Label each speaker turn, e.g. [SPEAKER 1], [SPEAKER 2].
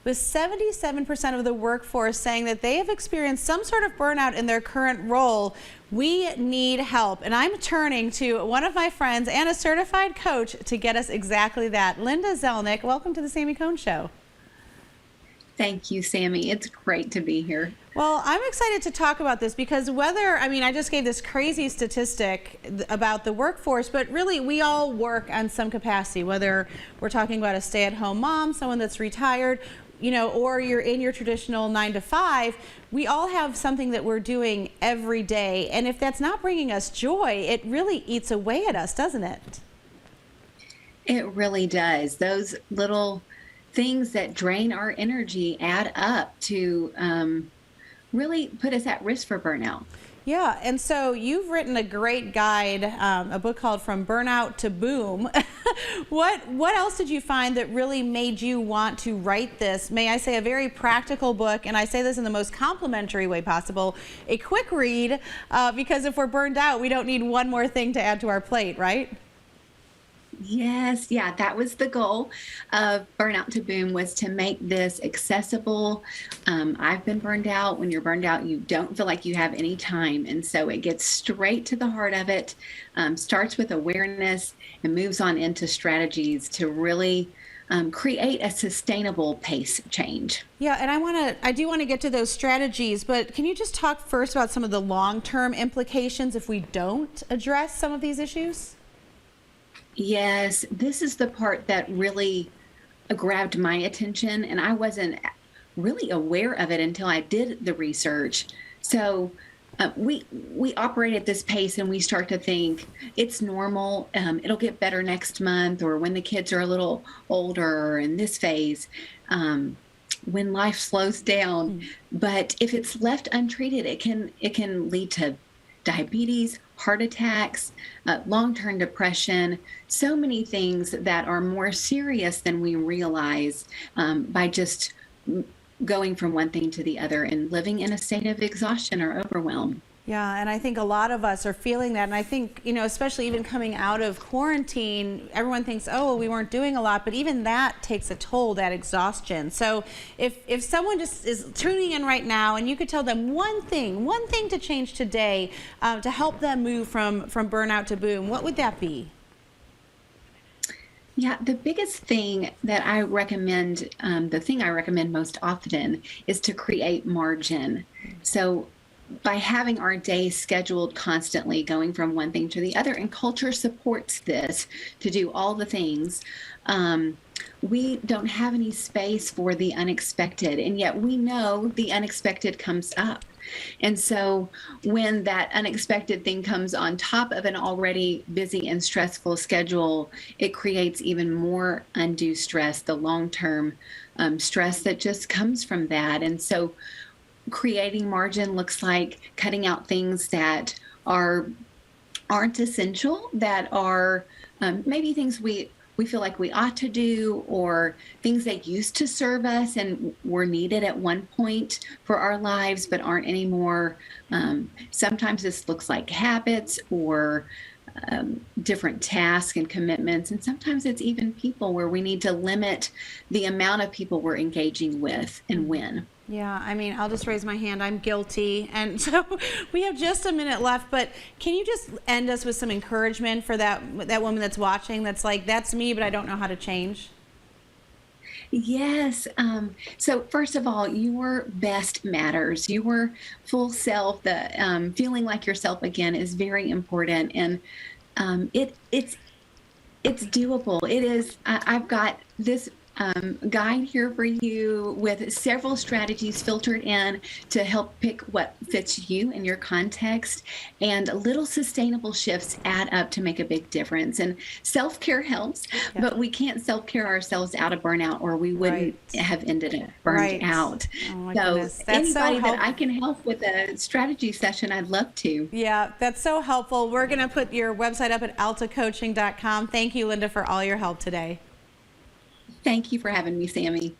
[SPEAKER 1] with 77% of the workforce saying that they have experienced some sort of burnout in their current role. We need help, and I'm turning to one of my friends and a certified coach to get us exactly that. Linda Zelnik, welcome to the Sami Cone Show.
[SPEAKER 2] Thank you, Sami. It's great to be here.
[SPEAKER 1] Well, I'm excited to talk about this because I just gave this crazy statistic about the workforce, but really we all work on some capacity, whether we're talking about a stay-at-home mom, someone that's retired, or you're in your traditional 9 to 5, we all have something that we're doing every day. And if that's not bringing us joy, it really eats away at us, doesn't it?
[SPEAKER 2] It really does. Those little things that drain our energy add up to really put us at risk for burnout.
[SPEAKER 1] Yeah, and so you've written a great guide, a book called From Burnout to Boom. What else did you find that really made you want to write this, may I say, a very practical book, and I say this in the most complimentary way possible, a quick read, because if we're burned out, we don't need one more thing to add to our plate, right?
[SPEAKER 2] Yes, yeah, that was the goal of Burnout to Boom, was to make this accessible. I've been burned out. When you're burned out, you don't feel like you have any time. And so it gets straight to the heart of it, starts with awareness and moves on into strategies to really create a sustainable pace change.
[SPEAKER 1] Yeah, and I do want to get to those strategies, but can you just talk first about some of the long-term implications if we don't address some of these issues?
[SPEAKER 2] Yes, this is the part that really grabbed my attention, and I wasn't really aware of it until I did the research. So we operate at this pace, and we start to think it's normal. It'll get better next month, or when the kids are a little older, or in this phase, when life slows down. But if it's left untreated, it can lead to diabetes, heart attacks, long-term depression, so many things that are more serious than we realize by just going from one thing to the other and living in a state of exhaustion or overwhelm.
[SPEAKER 1] Yeah, and I think a lot of us are feeling that. And I think, especially even coming out of quarantine, everyone thinks, oh, well, we weren't doing a lot, but even that takes a toll, that exhaustion. So if someone just is tuning in right now and you could tell them one thing to change today to help them move from burnout to boom, what would that be?
[SPEAKER 2] Yeah, the biggest thing that I recommend, the thing I recommend most often, is to create margin. So by having our days scheduled constantly, going from one thing to the other, and culture supports this to do all the things, we don't have any space for the unexpected, and yet we know the unexpected comes up. And so when that unexpected thing comes on top of an already busy and stressful schedule, it creates even more undue stress, the long-term stress that just comes from that. And so creating margin looks like cutting out things that aren't essential, that are maybe things we feel like we ought to do, or things that used to serve us and were needed at one point for our lives but aren't anymore. Sometimes this looks like habits or different tasks and commitments, and sometimes it's even people, where we need to limit the amount of people we're engaging with and when.
[SPEAKER 1] Yeah, I'll just raise my hand. I'm guilty. And so we have just a minute left, but can you just end us with some encouragement for that woman that's watching that's like, that's me, but I don't know how to change?
[SPEAKER 2] Yes. So first of all, your best matters. Your full self, the feeling like yourself again, is very important, and it's doable. It is. I've got this guide here for you with several strategies filtered in to help pick what fits you and your context, and little sustainable shifts add up to make a big difference. And self-care helps, but we can't self-care ourselves out of burnout, or we wouldn't have ended up burned out.
[SPEAKER 1] Oh my
[SPEAKER 2] so
[SPEAKER 1] goodness. That's
[SPEAKER 2] anybody that I can help with a strategy session, I'd love to.
[SPEAKER 1] Yeah, that's so helpful. We're going to put your website up at altacoaching.com. Thank you, Linda, for all your help today.
[SPEAKER 2] Thank you for having me, Sami.